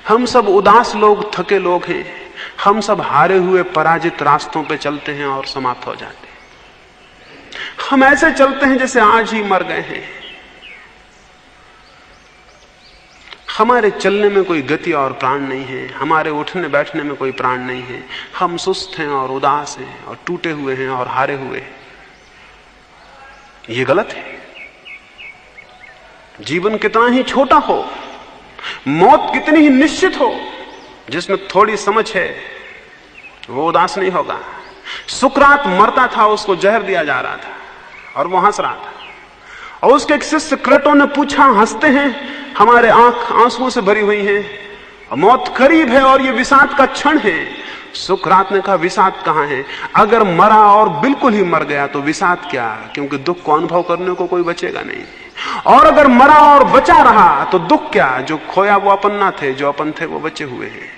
हम सब उदास लोग, थके लोग हैं। हम सब हारे हुए पराजित रास्तों पे चलते हैं और समाप्त हो जाते हैं। हम ऐसे चलते हैं जैसे आज ही मर गए हैं। हमारे चलने में कोई गति और प्राण नहीं है, हमारे उठने बैठने में कोई प्राण नहीं है। हम सुस्त हैं और उदास हैं और टूटे हुए हैं और हारे हुए हैं। ये गलत है। जीवन कितना ही छोटा हो, मौत कितनी ही निश्चित हो, जिसमें थोड़ी समझ है वो उदास नहीं होगा। सुकरात मरता था, उसको जहर दिया जा रहा था और वो हंस रहा था। और उसके एक शिष्य क्रेटो ने पूछा, हंसते हैं, हमारे आंख आंसुओं से भरी हुई हैं, मौत करीब है और ये विषाद का क्षण है। सुकरात ने कहा, विषाद कहां है? अगर मरा और बिल्कुल ही मर गया तो विषाद क्या, क्योंकि दुख को अनुभव करने को कोई बचेगा नहीं। और अगर मरा और बचा रहा तो दुख क्या, जो खोया वो अपन ना थे, जो अपन थे वो बचे हुए हैं।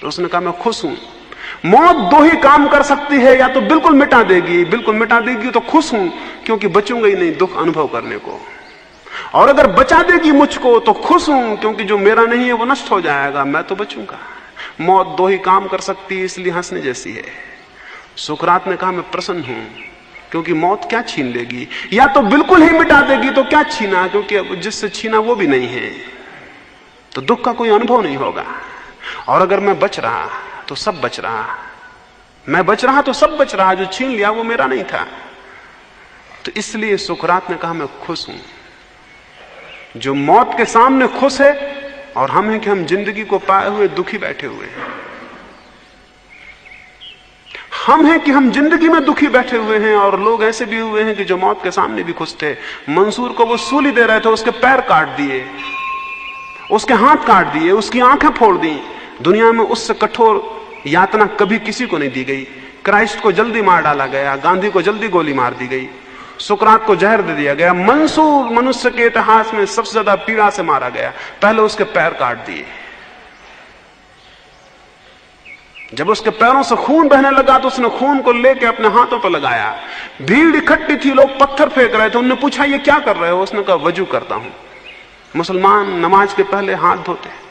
तो उसने कहा, मैं खुश हूं। मौत दो ही काम कर सकती है, या तो बिल्कुल मिटा देगी, बिल्कुल मिटा देगी तो खुश हूं क्योंकि बचूंगा ही नहीं दुख अनुभव करने को, और अगर बचा देगी मुझको तो खुश हूं क्योंकि जो मेरा नहीं है वो नष्ट हो जाएगा, मैं तो बचूंगा। मौत दो ही काम कर सकती है, इसलिए हंसने जैसी है। सुकरात ने कहा, मैं प्रसन्न हूं क्योंकि मौत क्या छीन लेगी, या तो बिल्कुल ही मिटा देगी तो क्या छीना, क्योंकि जिससे छीना वो भी नहीं है, तो दुख का कोई अनुभव नहीं होगा। और अगर मैं बच रहा तो सब बच रहा, मैं बच रहा तो सब बच रहा, जो छीन लिया वो मेरा नहीं था। तो इसलिए सुकरात ने कहा, मैं खुश हूं। जो मौत के सामने खुश है, और हम हैं कि हम जिंदगी को पाए हुए दुखी बैठे हुए हैं। हम हैं कि हम जिंदगी में दुखी बैठे हुए हैं, और लोग ऐसे भी हुए हैं कि जो मौत के सामने भी खुश थे। मंसूर को वो सूली दे रहे थे, उसके पैर काट दिए, उसके हाथ काट दिए, उसकी आंखें फोड़ दी। दुनिया में उससे कठोर यातना कभी किसी को नहीं दी गई। क्राइस्ट को जल्दी मार डाला गया, गांधी को जल्दी गोली मार दी गई, सुकरात को जहर दे दिया गया। मंसूर मनुष्य के इतिहास में सबसे ज्यादा पीड़ा से मारा गया, पहले उसके पैर काट दिए। जब उसके पैरों से खून बहने लगा तो उसने खून को लेके अपने हाथों पर लगाया। भीड़ इकट्ठी थी, लोग पत्थर फेंक रहे थे। उन्होंने पूछा, ये क्या कर रहे हो? उसने कहा, वजू करता हूं। मुसलमान नमाज के पहले हाथ धोते।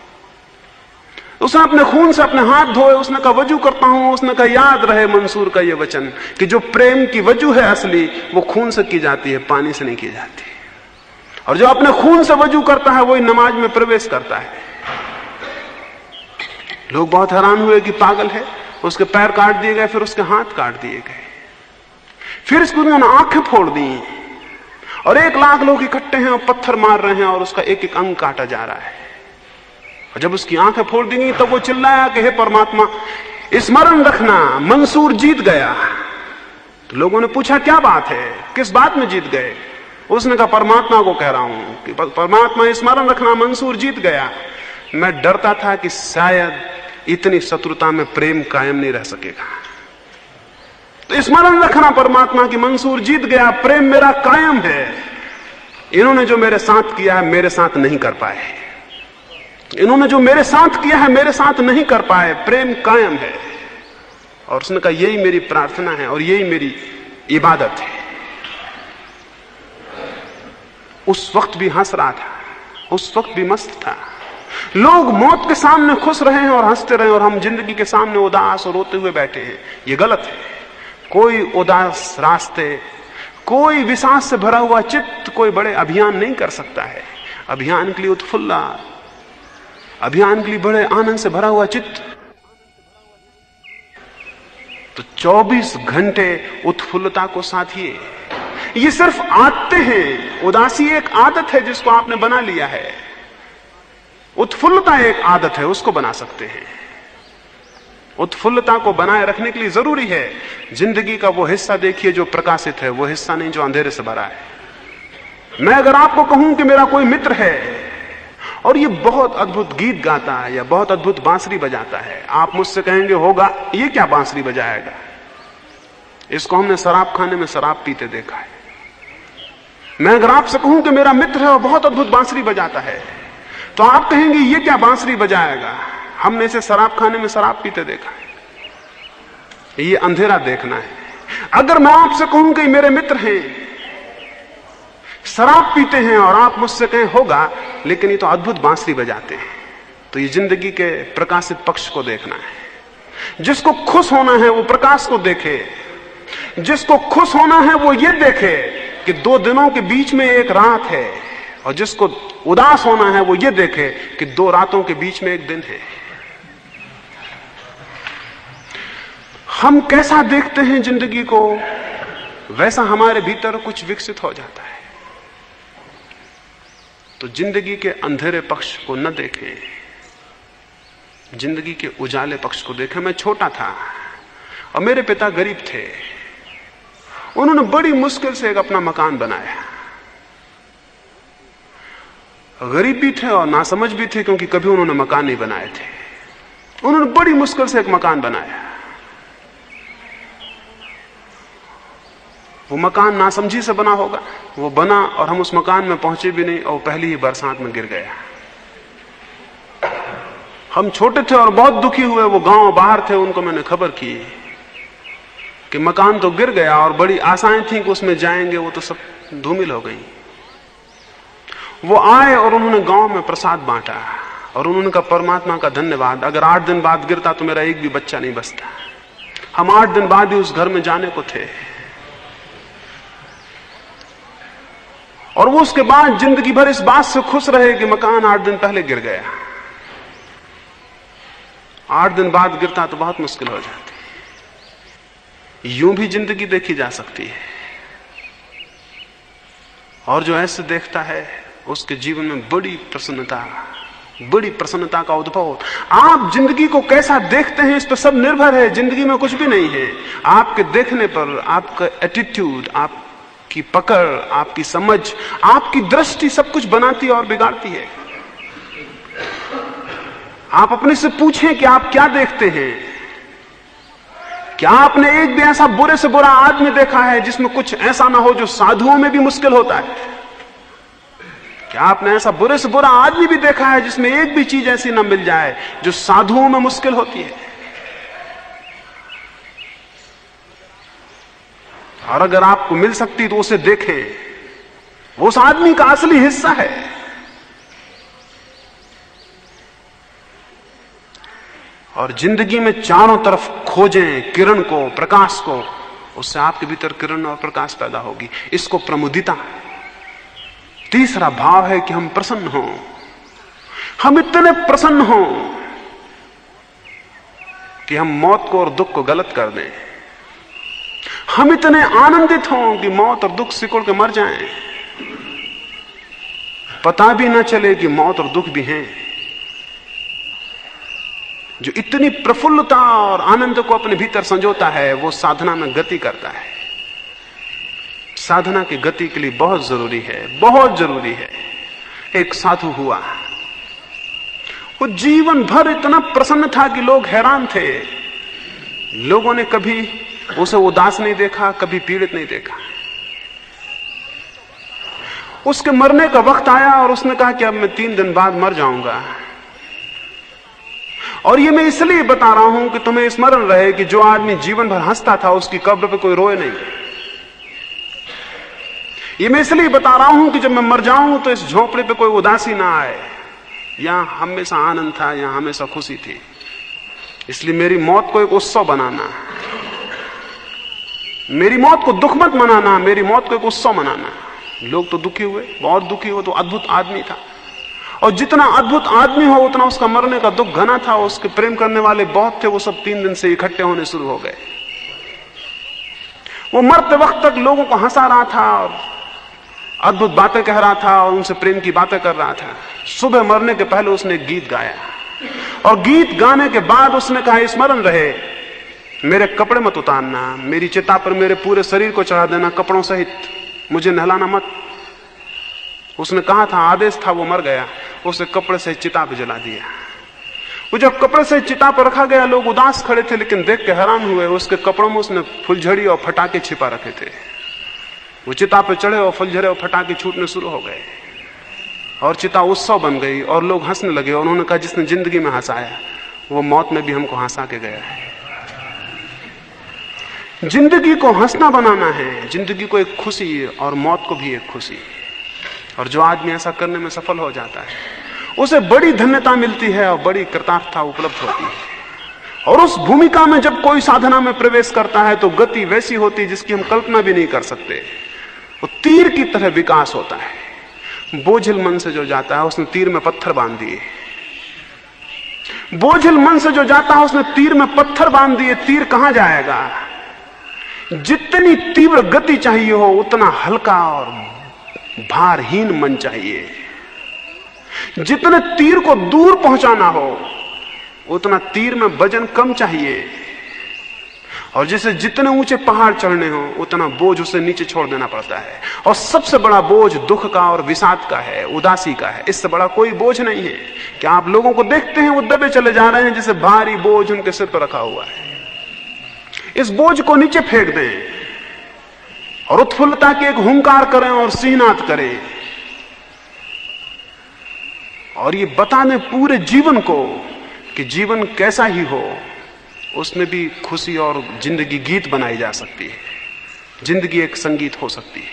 उसने अपने खून से अपने हाथ धोए, उसने कहा वजू करता हूं। उसने कहा, याद रहे मंसूर का ये वचन कि जो प्रेम की वजू है असली, वो खून से की जाती है, पानी से नहीं की जाती। और जो अपने खून से वजू करता है वही नमाज में प्रवेश करता है। लोग बहुत हैरान हुए कि पागल है। उसके पैर काट दिए गए, फिर उसके हाथ काट दिए गए, फिर इसको उन्होंने आंखें फोड़ दी, और 1 लाख लोग इकट्ठे हैं और पत्थर मार रहे हैं, और उसका एक एक अंग काटा जा रहा है। और जब उसकी आंखें फोड़ दी गई तब वो चिल्लाया कि हे परमात्मा, स्मरण रखना, मंसूर जीत गया। तो लोगों ने पूछा, क्या बात है, किस बात में जीत गए? उसने कहा, परमात्मा को कह रहा हूं कि परमात्मा स्मरण रखना, मंसूर जीत गया। मैं डरता था कि शायद इतनी शत्रुता में प्रेम कायम नहीं रह सकेगा, तो स्मरण रखना परमात्मा की मंसूर जीत गया, प्रेम मेरा कायम है। इन्होंने जो मेरे साथ किया है मेरे साथ नहीं कर पाए, इन्होंने जो मेरे साथ किया है मेरे साथ नहीं कर पाए, प्रेम कायम है। और उसने कहा, यही मेरी प्रार्थना है और यही मेरी इबादत है। उस वक्त भी हंस रहा था, उस वक्त भी मस्त था। लोग मौत के सामने खुश रहे हैं और हंसते रहे, और हम जिंदगी के सामने उदास और रोते हुए बैठे हैं। ये गलत है। कोई उदास रास्ते, कोई विषाद से भरा हुआ चित्त कोई बड़े अभियान नहीं कर सकता है। अभियान के लिए उत्फुल्ला, अभियान के लिए बड़े आनंद से भरा हुआ चित्त तो 24 घंटे उत्फुल्लता को साथिए। ये सिर्फ आदतें हैं। उदासी एक आदत है जिसको आपने बना लिया है। उत्फुल्लता एक आदत है, उसको बना सकते हैं। उत्फुल्लता को बनाए रखने के लिए जरूरी है जिंदगी का वो हिस्सा देखिए जो प्रकाशित है, वो हिस्सा नहीं जो अंधेरे से भरा है। मैं अगर आपको कहूं कि मेरा कोई मित्र है और ये बहुत अद्भुत गीत गाता है या बहुत अद्भुत बांसुरी बजाता है, आप मुझसे कहेंगे, होगा, ये क्या बांसुरी बजाएगा? इसको हमने शराब खाने में शराब पीते देखा है। मैं अगर आपसे कहूं कि मेरा मित्र है और बहुत अद्भुत बांसुरी बजाता है, तो आप कहेंगे, ये क्या बांसुरी बजाएगा? हमने इसे शराब खाने में शराब पीते देखा है। ये अंधेरा देखना है। अगर मैं आपसे कहूं कि मेरे मित्र हैं, शराब पीते हैं, और आप मुझसे कहें, होगा, लेकिन ये तो अद्भुत बांसुरी बजाते हैं, तो ये जिंदगी के प्रकाशित पक्ष को देखना है। जिसको खुश होना है वो प्रकाश को देखे, जिसको खुश होना है वो ये देखे कि 2 दिनों के बीच में एक रात है, और जिसको उदास होना है वो ये देखे कि 2 रातों के बीच में एक दिन है। हम कैसा देखते हैं जिंदगी को, वैसा हमारे भीतर कुछ विकसित हो जाता है। तो जिंदगी के अंधेरे पक्ष को न देखें, जिंदगी के उजाले पक्ष को देखें। मैं छोटा था और मेरे पिता गरीब थे। उन्होंने बड़ी मुश्किल से एक अपना मकान बनाया। गरीब भी थे और नासमझ भी थे, क्योंकि कभी उन्होंने मकान नहीं बनाए थे। उन्होंने बड़ी मुश्किल से एक मकान बनाया। वो मकान नासमझी से बना होगा, वो बना और हम उस मकान में पहुंचे भी नहीं, और पहली ही बरसात में गिर गया। हम छोटे थे और बहुत दुखी हुए। वो गांव बाहर थे, उनको मैंने खबर की कि मकान तो गिर गया, और बड़ी आशाएं थी कि उसमें जाएंगे, वो तो सब धूमिल हो गई। वो आए और उन्होंने गांव में प्रसाद बांटा, और उन्होंने कहा परमात्मा का धन्यवाद, अगर 8 दिन बाद गिरता तो मेरा एक भी बच्चा नहीं बचता। हम 8 दिन बाद ही उस घर में जाने को थे। और वो उसके बाद जिंदगी भर इस बात से खुश रहे कि मकान 8 दिन पहले गिर गया। 8 दिन बाद गिरता तो बहुत मुश्किल हो जाती। यूं भी जिंदगी देखी जा सकती है, और जो ऐसे देखता है उसके जीवन में बड़ी प्रसन्नता का उद्भव होता। आप जिंदगी को कैसा देखते हैं इस पर सब निर्भर है। जिंदगी में कुछ भी नहीं है, आपके देखने पर, आपका एटीट्यूड, आपकी पकड़, आपकी समझ, आपकी दृष्टि सब कुछ बनाती और बिगाड़ती है। आप अपने से पूछें कि आप क्या देखते हैं। क्या आपने एक भी ऐसा बुरे से बुरा आदमी देखा है जिसमें कुछ ऐसा ना हो जो साधुओं में भी मुश्किल होता है? क्या आपने ऐसा बुरे से बुरा आदमी भी देखा है जिसमें एक भी चीज ऐसी ना मिल जाए जो साधुओं में मुश्किल होती है? और अगर आपको मिल सकती तो उसे देखें, वो उस आदमी का असली हिस्सा है। और जिंदगी में चारों तरफ खोजें किरण को, प्रकाश को, उससे आपके भीतर किरण और प्रकाश पैदा होगी। इसको प्रमुदिता। तीसरा भाव है कि हम प्रसन्न हों। हम इतने प्रसन्न हों कि हम मौत को और दुख को गलत कर दें। हम इतने आनंदित हों कि मौत और दुख सिकुड़ के मर जाएं, पता भी ना चले कि मौत और दुख भी हैं। जो इतनी प्रफुल्लता और आनंद को अपने भीतर संजोता है, वो साधना में गति करता है। साधना की गति के लिए बहुत जरूरी है, बहुत जरूरी है। एक साधु हुआ, वो जीवन भर इतना प्रसन्न था कि लोग हैरान थे। लोगों ने कभी उसे उदास नहीं देखा, कभी पीड़ित नहीं देखा। उसके मरने का वक्त आया और उसने कहा कि अब मैं 3 दिन बाद मर जाऊंगा, और ये मैं इसलिए बता रहा हूं कि तुम्हें स्मरण रहे कि जो आदमी जीवन भर हंसता था उसकी कब्र पे कोई रोए नहीं। ये मैं इसलिए बता रहा हूं कि जब मैं मर जाऊं तो इस झोपड़े पे कोई उदासी ना आए। यहां हमेशा आनंद था, यहां हमेशा खुशी थी। इसलिए मेरी मौत को एक उत्सव बनाना, मेरी मौत को दुख मत मनाना, मेरी मौत को एक उत्सव मनाना। लोग तो दुखी हुए, बहुत दुखी हुए। तो अद्भुत आदमी था, और जितना अद्भुत आदमी हो उतना उसका मरने का दुख घना था। उसके प्रेम करने वाले बहुत थे, वो सब 3 दिन से इकट्ठे होने शुरू हो गए। वो मरते वक्त तक लोगों को हंसा रहा था और अद्भुत बातें कह रहा था और उनसे प्रेम की बातें कर रहा था। सुबह मरने के पहले उसने एक गीत गाया, और गीत गाने के बाद उसने कहा स्मरण रहे मेरे कपड़े मत उतारना, मेरी चिता पर मेरे पूरे शरीर को चढ़ा देना कपड़ों सहित, मुझे नहलाना मत। उसने कहा था, आदेश था, वो मर गया। उसे कपड़े से चिता पे जला दिया। वो जब कपड़े से चिता पर रखा गया, लोग उदास खड़े थे, लेकिन देख के हैरान हुए। उसके कपड़ों में उसने फुलझड़ी और फटाके छिपा रखे थे। वो चिता पे चढ़े और फुलझड़े और फटाके छूटने शुरू हो गए, और चिता उत्सव बन गई, और लोग हंसने लगे। और उन्होंने कहा, जिसने जिंदगी में हंसाया वो मौत में भी हमको हंसा के गया है। जिंदगी को हंसना बनाना है, जिंदगी को एक खुशी और मौत को भी एक खुशी। और जो आदमी ऐसा करने में सफल हो जाता है उसे बड़ी धन्यता मिलती है और बड़ी कृतार्थता उपलब्ध होती है। और उस भूमिका में जब कोई साधना में प्रवेश करता है तो गति वैसी होती है जिसकी हम कल्पना भी नहीं कर सकते। वो तीर की तरह विकास होता है। बोझिल मन से जो जाता है उसने तीर में पत्थर बांध दिए। बोझिल मन से जो जाता है उसने तीर में पत्थर बांध दिए। तीर कहां जाएगा? जितनी तीव्र गति चाहिए हो उतना हल्का और भारहीन मन चाहिए। जितने तीर को दूर पहुंचाना हो उतना तीर में वजन कम चाहिए। और जैसे जितने ऊंचे पहाड़ चढ़ने हो उतना बोझ उसे नीचे छोड़ देना पड़ता है। और सबसे बड़ा बोझ दुख का और विषाद का है, उदासी का है। इससे बड़ा कोई बोझ नहीं है। क्या आप लोगों को देखते हैं वो दबे चले जा रहे हैं जैसे भारी बोझ उनके सिर पर रखा हुआ है। इस बोझ को नीचे फेंक दें और उत्फुल्लता के एक हुंकार करें और सिंहनाद करें और ये बता दें पूरे जीवन को कि जीवन कैसा ही हो उसमें भी खुशी और जिंदगी गीत बनाई जा सकती है। जिंदगी एक संगीत हो सकती है।